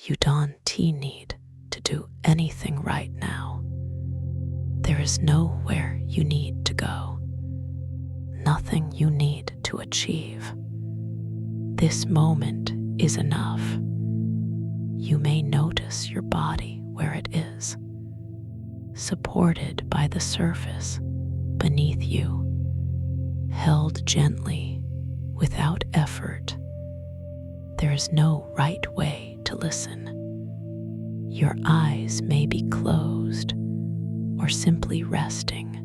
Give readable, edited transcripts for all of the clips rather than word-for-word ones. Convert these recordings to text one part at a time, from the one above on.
You don't need to do anything right now. There is nowhere you need to go, nothing you need to achieve. This moment is enough. You may notice your body where it is, supported by the surface beneath you, held gently without effort. There is no right way to listen. Your eyes may be closed or simply resting.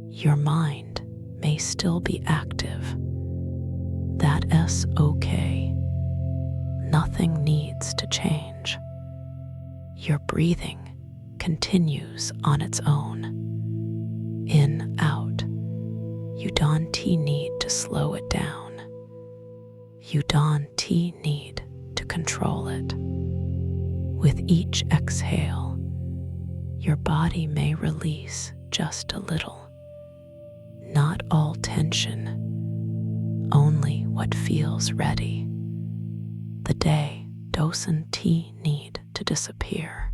Your mind may still be active. That's okay. Nothing needs to change. Your breathing continues on its own. In, out. You don't need to slow it down. You don't need to control it. With each exhale, your body may release just a little. Not all tension, only what feels ready. The day doesn't need to disappear.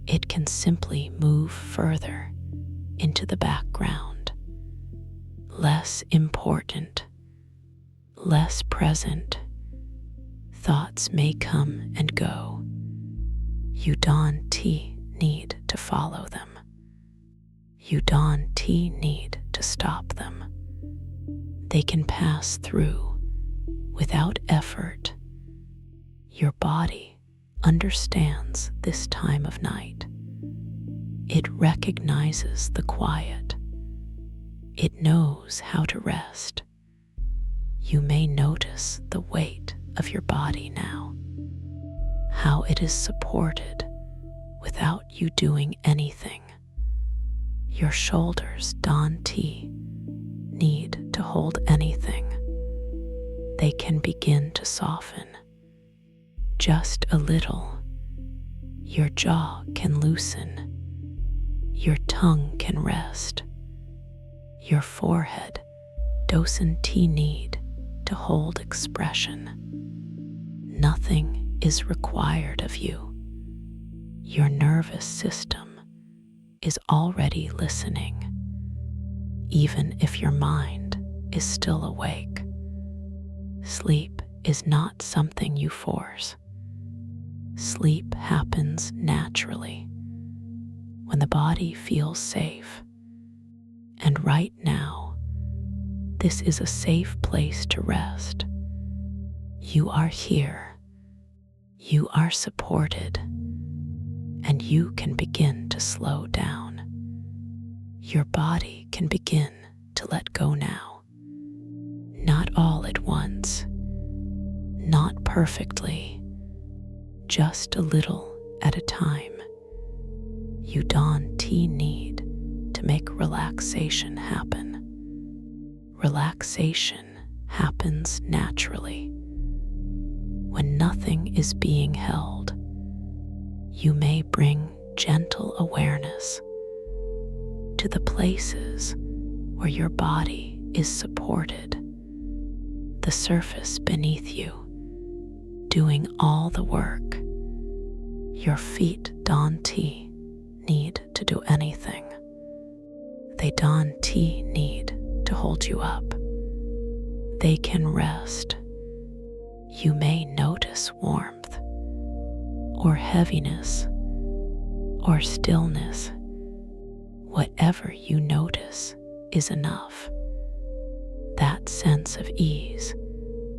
It can simply move further into the background. Less important, less present. Thoughts may come and go. You don't need to follow them. You don't need to stop them. They can pass through without effort. Your body understands this time of night. It recognizes the quiet. It knows how to rest. You may notice the weight of your body now, how it is supported without you doing anything. Your shoulders don't need to hold anything. They can begin to soften. Just a little. Your jaw can loosen. Your tongue can rest. Your forehead doesn't need to hold expression. Nothing is required of you. Your nervous system is already listening, even if your mind is still awake. Sleep is not something you force. Sleep happens naturally when the body feels safe. And right now, this is a safe place to rest. You are here. You are supported. And you can begin to slow down. Your body can begin to let go now. Not all at once. Not perfectly. Just a little at a time. You don't need to make relaxation happen. Relaxation happens naturally. When nothing is being held, you may bring gentle awareness to the places where your body is supported, the surface beneath you, doing all the work. Your feet don't need to do anything. They don't need to hold you up. They can rest. You may notice warmth, or heaviness, or stillness. Whatever you notice is enough. That sense of ease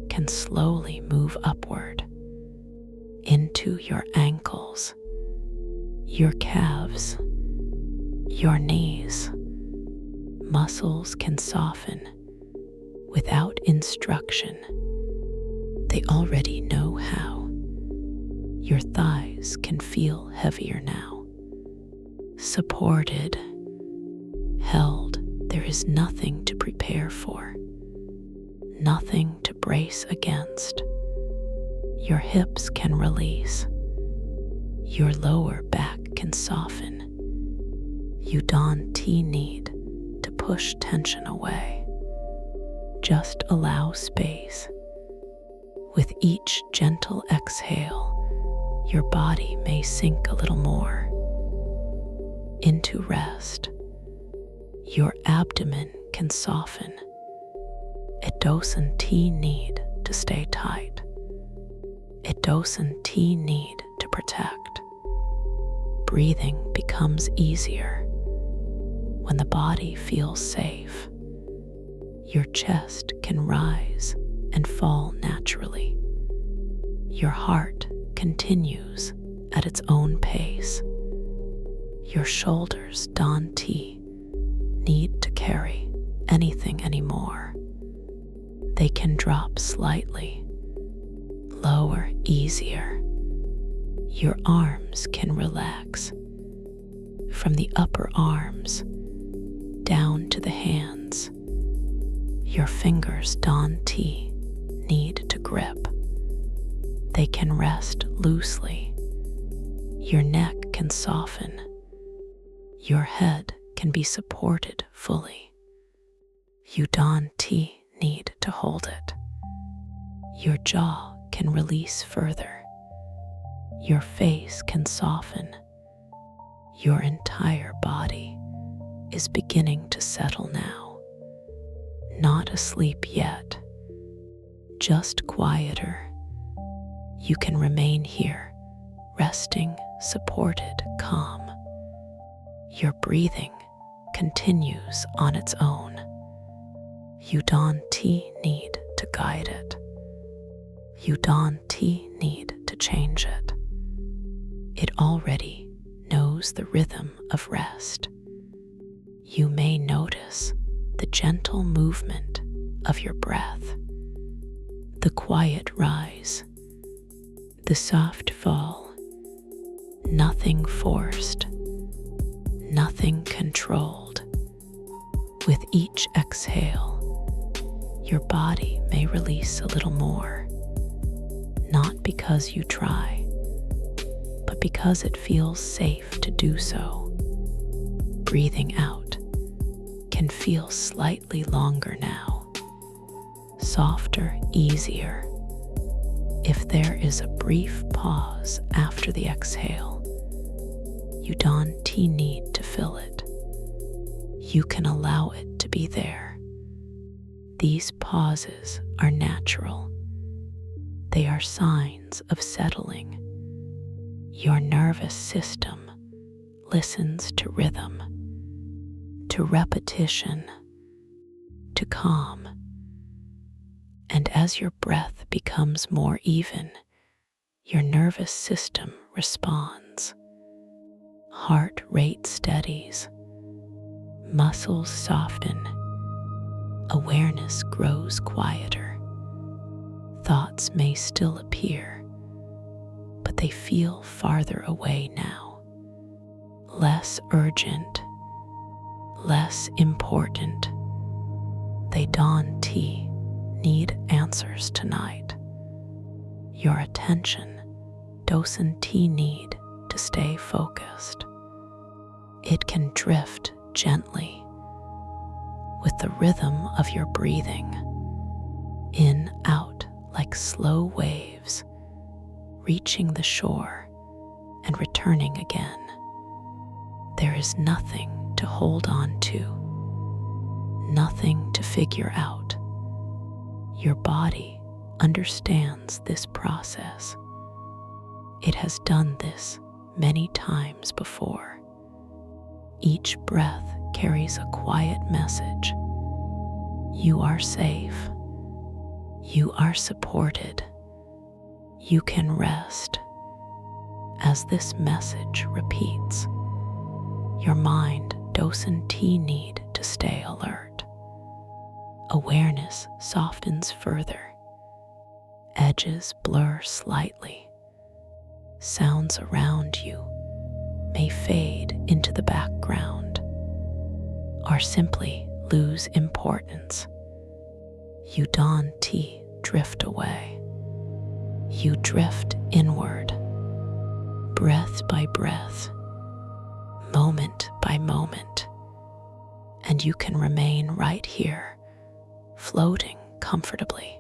can slowly move upward into your ankles, your calves, your knees. Muscles can soften without instruction. They already know how. Your thighs can feel heavier now. Supported, held, there is nothing to prepare for, nothing to brace against. Your hips can release. Your lower back can soften. You don't need to push tension away. Just allow space. With each gentle exhale, your body may sink a little more into rest. Your abdomen can soften. It doesn't need to stay tight. It doesn't need to protect. Breathing becomes easier when the body feels safe. Your chest can rise and fall naturally. Your heart continues at its own pace. Your shoulders don't need to carry anything anymore. They can drop slightly, lower easier. Your arms can relax from the upper arms down to the hands. Your fingers don't need to grip. They can rest loosely. Your neck can soften. Your head can be supported fully. You don't need to hold it. Your jaw can release further. Your face can soften. Your entire body is beginning to settle now. Not asleep yet, just quieter. You can remain here, resting, supported, calm. Your breathing continues on its own. You don't need to guide it. You don't need to change it. It already knows the rhythm of rest. You may notice the gentle movement of your breath, the quiet rise, the soft fall, nothing forced, nothing controlled. With each exhale, your body may release a little more, not because you try, but because it feels safe to do so. Breathing out can feel slightly longer now, softer, easier. If there is a brief pause after the exhale, you don't need to fill it. You can allow it to be there. These pauses are natural. They are signs of settling. Your nervous system listens to rhythm, to repetition, to calm. And as your breath becomes more even, your nervous system responds. Heart rate steadies, muscles soften, awareness grows quieter. Thoughts may still appear, but they feel farther away now. Less urgent, less important. They don't need answers tonight. Your attention doesn't need to stay focused. It can drift gently with the rhythm of your breathing, in, out, like slow waves, reaching the shore and returning again. There is nothing to hold on to, nothing to figure out. Your body understands this process. It has done this many times before. Each breath carries a quiet message. You are safe. You are supported. You can rest. As this message repeats, your mind doesn't need to stay alert. Awareness softens further. Edges blur slightly. Sounds around you may fade into the background or simply lose importance. You don't drift away. You drift inward, breath by breath, moment by moment, and you can remain right here, floating comfortably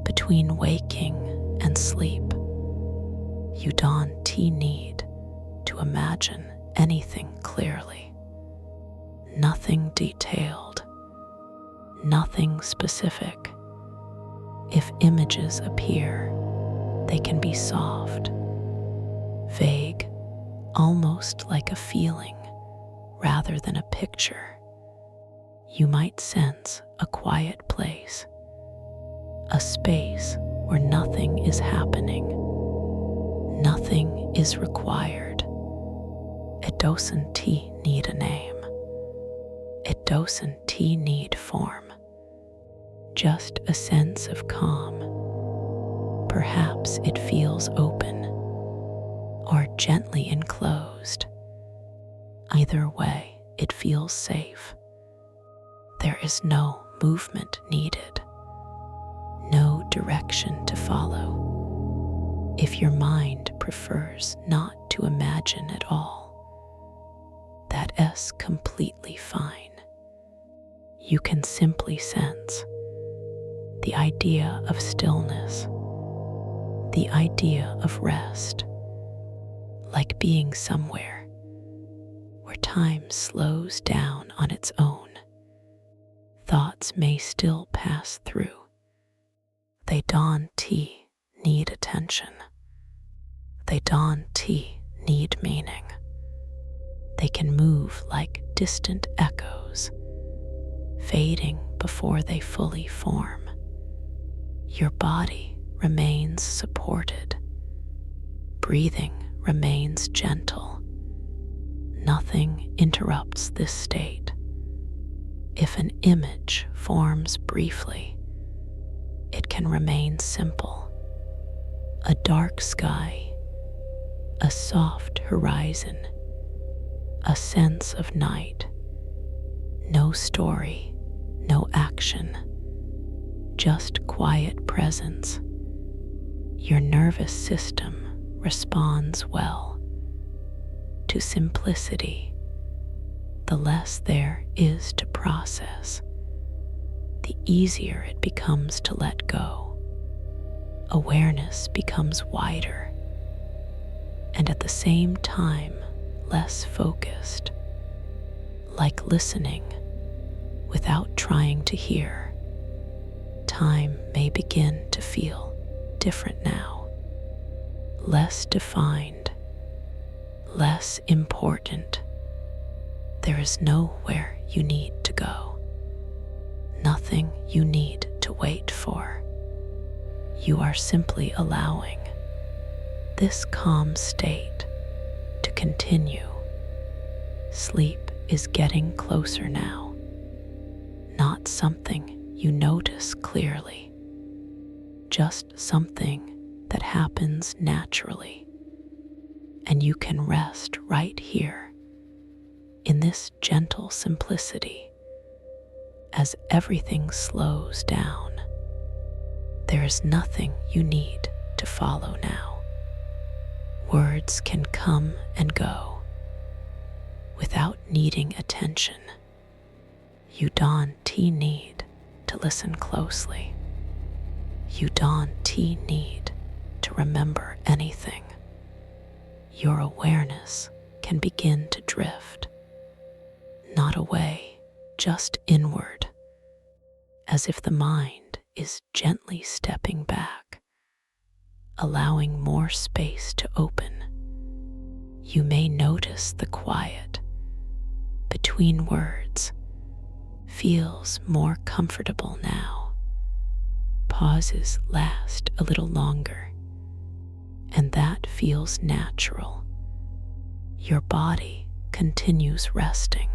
between waking and sleep. You don't need to imagine anything clearly. Nothing detailed, nothing specific. If images appear, they can be soft, vague, almost like a feeling rather than a picture. You might sense a quiet place, a space where nothing is happening, nothing is required. It doesn't need a name. It doesn't need form. Just a sense of calm. Perhaps it feels open or gently enclosed. Either way, it feels safe. There is no movement needed, no direction to follow. If your mind prefers not to imagine at all, that is completely fine. You can simply sense the idea of stillness, the idea of rest, like being somewhere where time slows down on its own. Thoughts may still pass through. They don't need attention. They don't need meaning. They can move like distant echoes, fading before they fully form. Your body remains supported. Breathing remains gentle. Nothing interrupts this state. If an image forms briefly, it can remain simple. A dark sky, a soft horizon, a sense of night. No story, no action, just quiet presence. Your nervous system responds well to simplicity. The less there is to process, the easier it becomes to let go. Awareness becomes wider, and at the same time less focused, like listening without trying to hear. Time may begin to feel different now, less defined, less important. There is nowhere you need to go, nothing you need to wait for. You are simply allowing this calm state to continue. Sleep is getting closer now, not something you notice clearly, just something that happens naturally, and you can rest right here in this gentle simplicity. As everything slows down, there is nothing you need to follow now. Words can come and go without needing attention. You don't need to listen closely. You don't need to remember anything. Your awareness can begin to drift, not away, just inward, as if the mind is gently stepping back, allowing more space to open. You may notice the quiet between words feels more comfortable now. Pauses last a little longer, and that feels natural. Your body continues resting.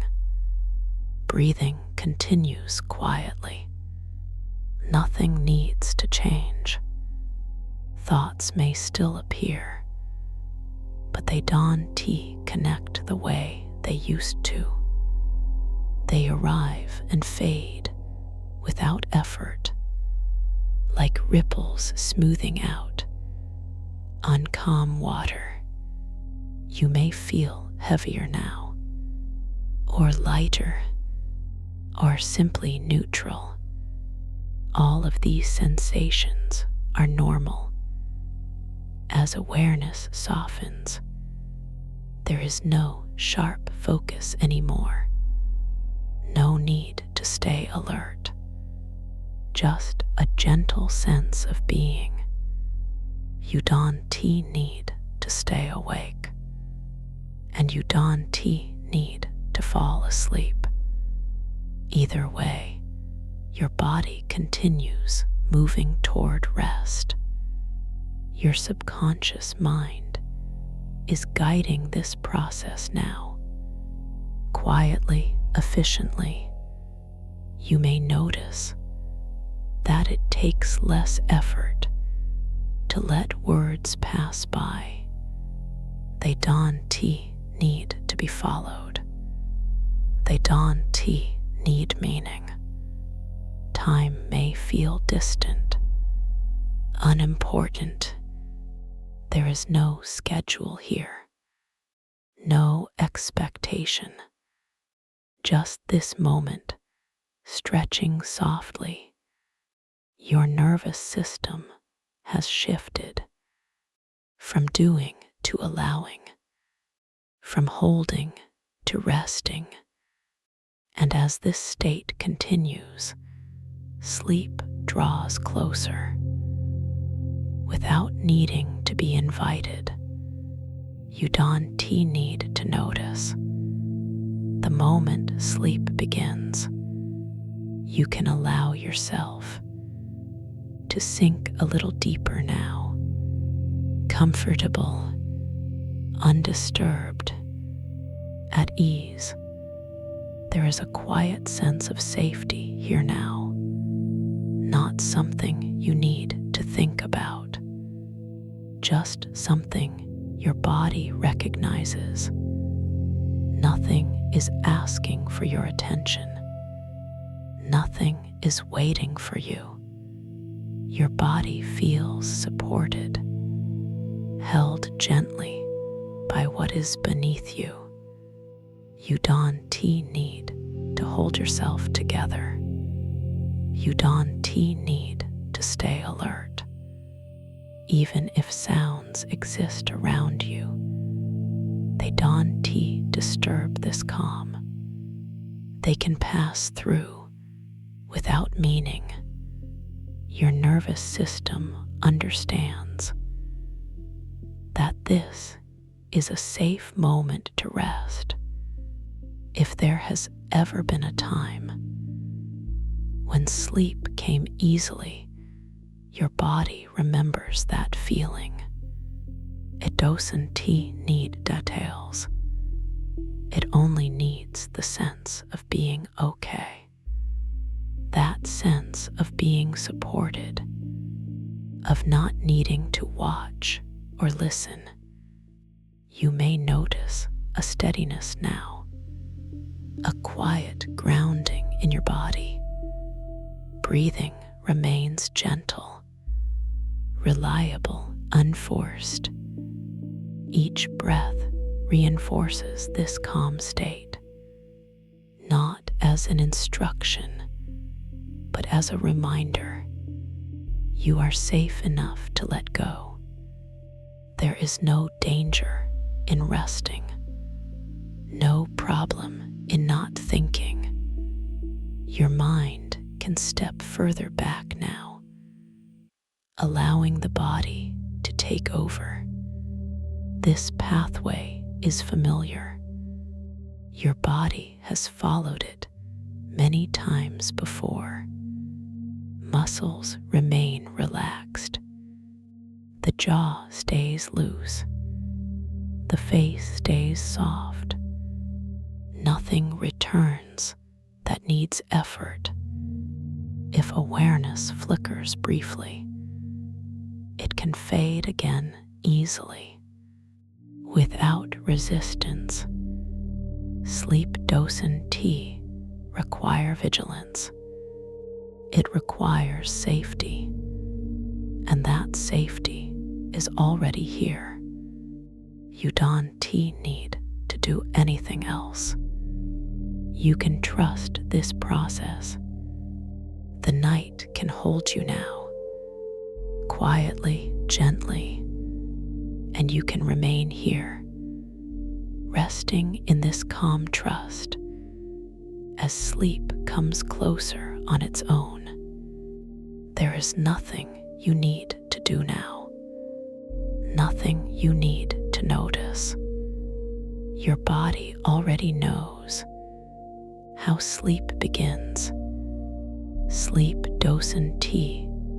Breathing continues quietly. Nothing needs to change. Thoughts may still appear, but they don't connect the way they used to. They arrive and fade without effort, like ripples smoothing out on calm water. You may feel heavier now, or lighter, or simply neutral. All of these sensations are normal. As awareness softens, there is no sharp focus anymore. No need to stay alert. Just a gentle sense of being. You don't need to stay awake, and you don't need to fall asleep. Either way, your body continues moving toward rest. Your subconscious mind is guiding this process now. Quietly, efficiently, you may notice that it takes less effort to let words pass by. They don't need to be followed. They don't need meaning. Time may feel distant, unimportant. There is no schedule here, no expectation. Just this moment, stretching softly. Your nervous system has shifted from doing to allowing, from holding to resting. And as this state continues, sleep draws closer. Without needing to be invited, you don't need to notice. The moment sleep begins, you can allow yourself to sink a little deeper now, comfortable, undisturbed, at ease. There is a quiet sense of safety here now, not something you need to think about, just something your body recognizes. Nothing is asking for your attention. Nothing is waiting for you. Your body feels supported, held gently by what is beneath you. You don't need to hold yourself together. You don't need to stay alert. Even if sounds exist around you, they don't disturb this calm. They can pass through without meaning. Your nervous system understands that this is a safe moment to rest. If there has ever been a time when sleep came easily, your body remembers that feeling. It doesn't need details. It only needs the sense of being okay. That sense of being supported, of not needing to watch or listen. You may notice a steadiness now, a quiet grounding in your body. Breathing remains gentle, reliable, unforced. Each breath reinforces this calm state, not as an instruction, but as a reminder. You are safe enough to let go. There is no danger in resting, no problem in not thinking. Your mind can step further back now, allowing the body to take over. This pathway is familiar. Your body has followed it many times before. Muscles remain relaxed. The jaw stays loose. The face stays soft. Nothing returns that needs effort. If awareness flickers briefly, it can fade again easily, without resistance. Sleep doesn't require vigilance. It requires safety, and that safety is already here. You don't need to do anything else. You can trust this process. The night can hold you now, quietly, gently, and you can remain here, resting in this calm trust as sleep comes closer on its own. There is nothing you need to do now, nothing you need to notice. Your body already knows how sleep begins. Sleep doesn't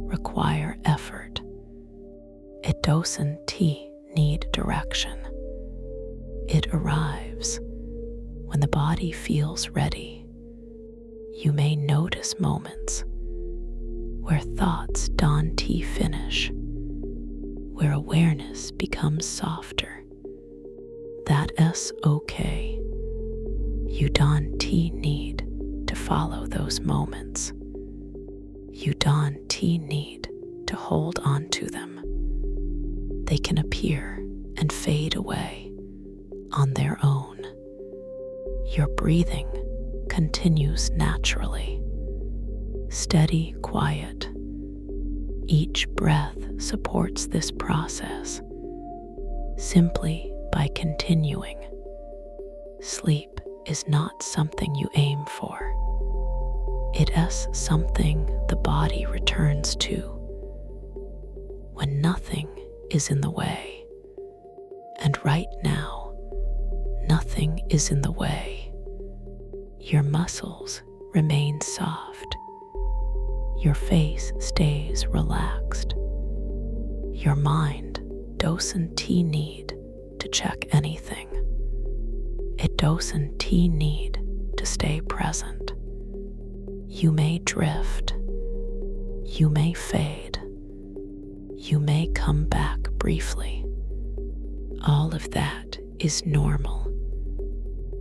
require effort. It doesn't need direction. It arrives when the body feels ready. You may notice moments where thoughts don't finish, where awareness becomes softer. That is okay. You don't need to follow those moments. You don't need to hold on to them. They can appear and fade away on their own. Your breathing continues naturally, steady, quiet. Each breath supports this process simply by continuing. Sleep is not something you aim for. It is something the body returns to when nothing is in the way. And right now, nothing is in the way. Your muscles remain soft. Your face stays relaxed. Your mind doesn't need to check anything. It doesn't need to stay present. You may drift. You may fade. You may come back briefly. All of that is normal.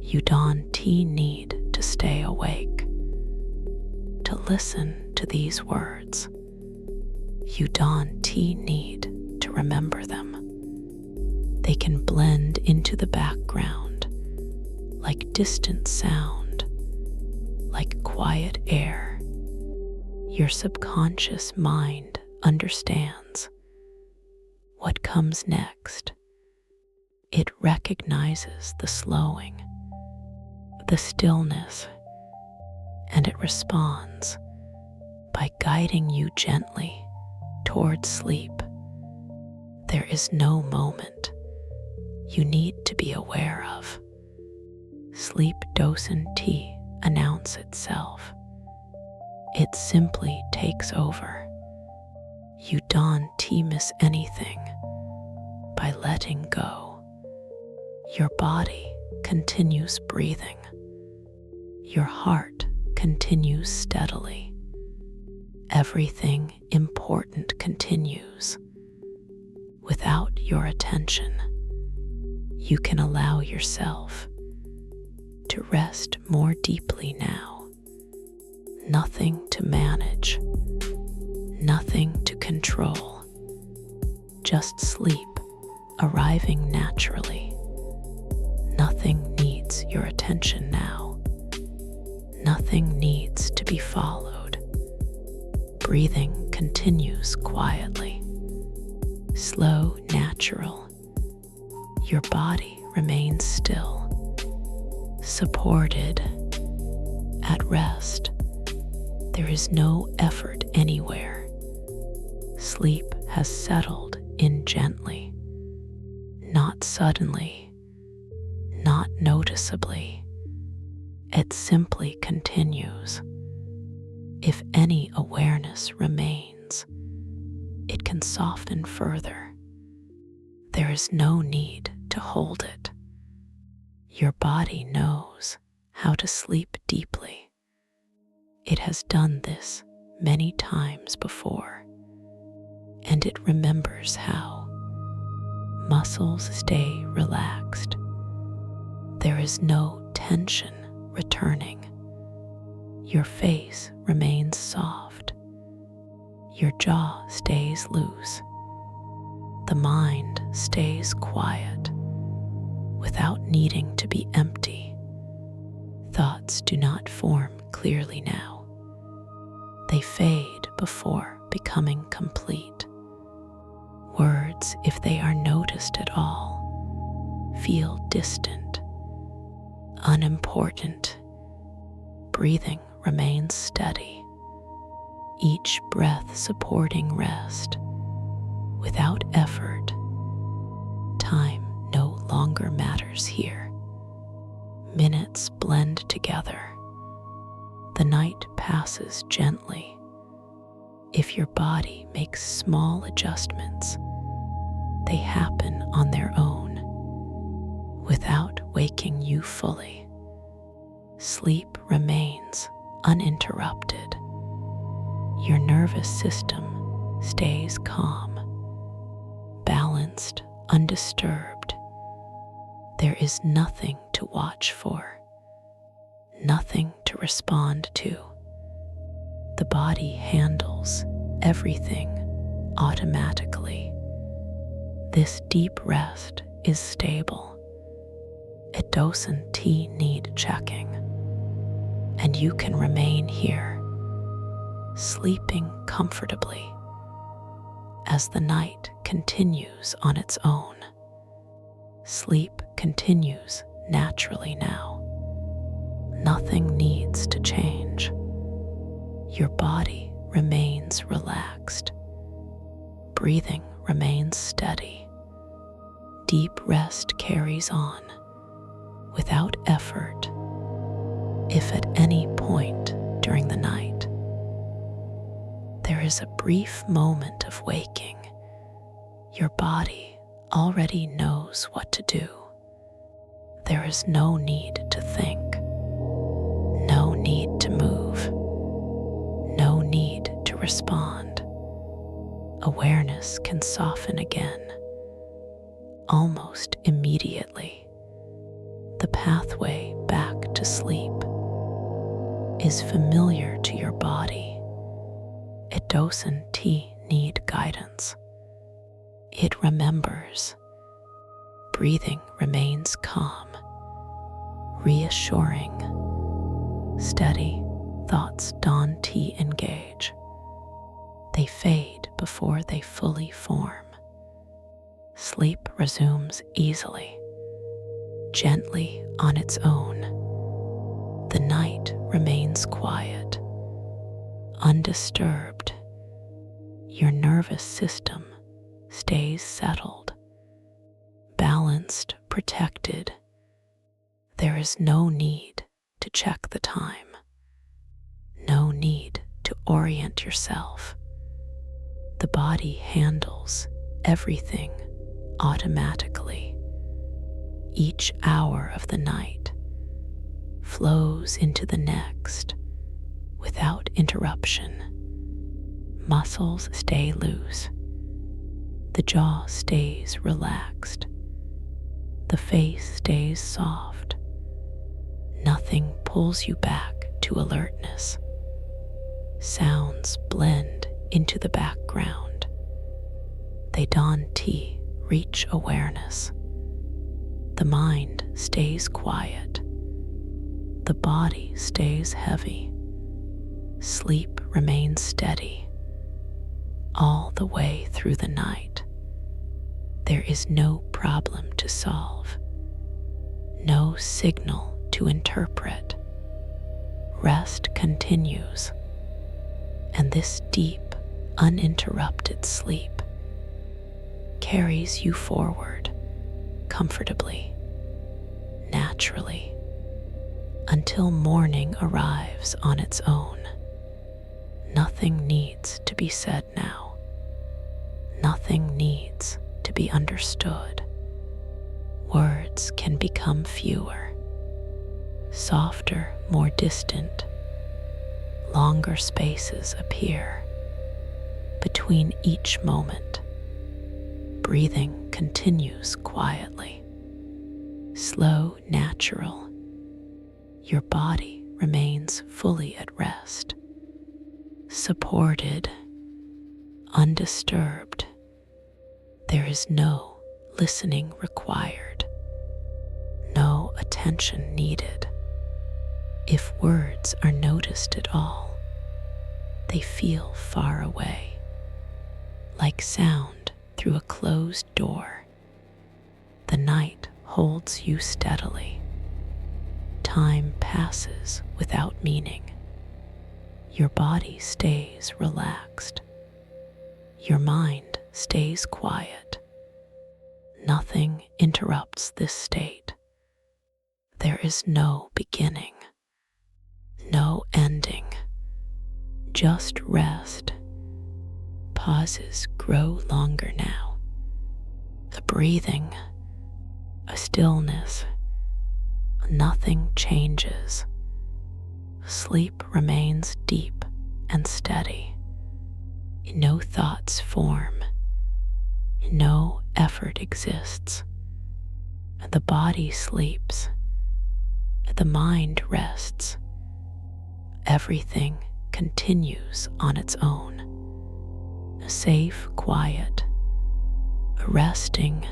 You don't need to stay awake to listen to these words. You don't need to remember them. They can blend into the background like distant sound, like quiet air. Your subconscious mind understands what comes next. It recognizes the slowing, the stillness, and it responds by guiding you gently toward sleep. There is no moment you need to be aware of. Sleep doesn't announce itself. It simply takes over. You don't miss anything by letting go. Your body continues breathing. Your heart continues steadily. Everything important continues. Without your attention, you can allow yourself to rest more deeply now. Nothing to manage, nothing to control, just sleep arriving naturally. Nothing needs your attention now. Nothing needs to be followed. Breathing continues quietly, slow, natural. Your body remains still, supported, at rest. There is no effort anywhere. Sleep has settled in gently, not suddenly, not noticeably. It simply continues. If any awareness remains, it can soften further. There is no need to hold it. Your body knows how to sleep deeply. It has done this many times before, and it remembers how. Muscles stay relaxed. There is no tension returning. Your face remains soft. Your jaw stays loose. The mind stays quiet without needing to be empty. Thoughts do not form clearly now. They fade before becoming complete. Words, if they are noticed at all, feel distant, unimportant. Breathing remains steady, each breath supporting rest. Without effort, time no longer matters here. Minutes blend together. The night passes gently. If your body makes small adjustments, they happen on their own, without waking you fully. Sleep remains uninterrupted. Your nervous system stays calm, balanced, undisturbed. There is nothing to watch for, nothing to respond to. The body handles everything automatically. This deep rest is stable. It doesn't need checking, and you can remain here, sleeping comfortably as the night continues on its own. Sleep continues naturally now. Nothing needs to change. Your body remains relaxed. Breathing remains steady. Deep rest carries on without effort. If at any point during the night there is a brief moment of waking, your body already knows what to do. There is no need to think, no need to move, no need to respond. Awareness can soften again, almost immediately. The pathway back to sleep is familiar to your body. It doesn't need guidance. It remembers. Breathing remains calm, reassuring. Steady thoughts don't engage. They fade before they fully form. Sleep resumes easily, gently on its own. The night remains quiet, undisturbed. Your nervous system stays settled, balanced, protected. There is no need to check the time, no need to orient yourself. The body handles everything automatically. Each hour of the night flows into the next without interruption. Muscles stay loose. The jaw stays relaxed. The face stays soft. Nothing pulls you back to alertness. Sounds blend into the background. They don't reach awareness. The mind stays quiet. The body stays heavy. Sleep remains steady. All the way through the night, there is no problem to solve, no signal to interpret. Rest continues, and this deep, uninterrupted sleep carries you forward comfortably, naturally, until morning arrives on its own. Nothing needs to be said now. Nothing needs to be understood. Words can become fewer, softer, more distant. Longer spaces appear between each moment. Breathing continues quietly, slow, natural. Your body remains fully at rest, supported, undisturbed. There is no listening required, no attention needed. If words are noticed at all, they feel far away, like sound through a closed door. The night holds you steadily. Time passes without meaning. Your body stays relaxed. Your mind stays quiet. Nothing interrupts this state. There is no beginning, no ending, just rest. Pauses grow longer now. The breathing, a stillness, nothing changes. Sleep remains deep and steady. No thoughts form. No effort exists. The body sleeps. The mind rests. Everything continues on its own. Safe, quiet, resting.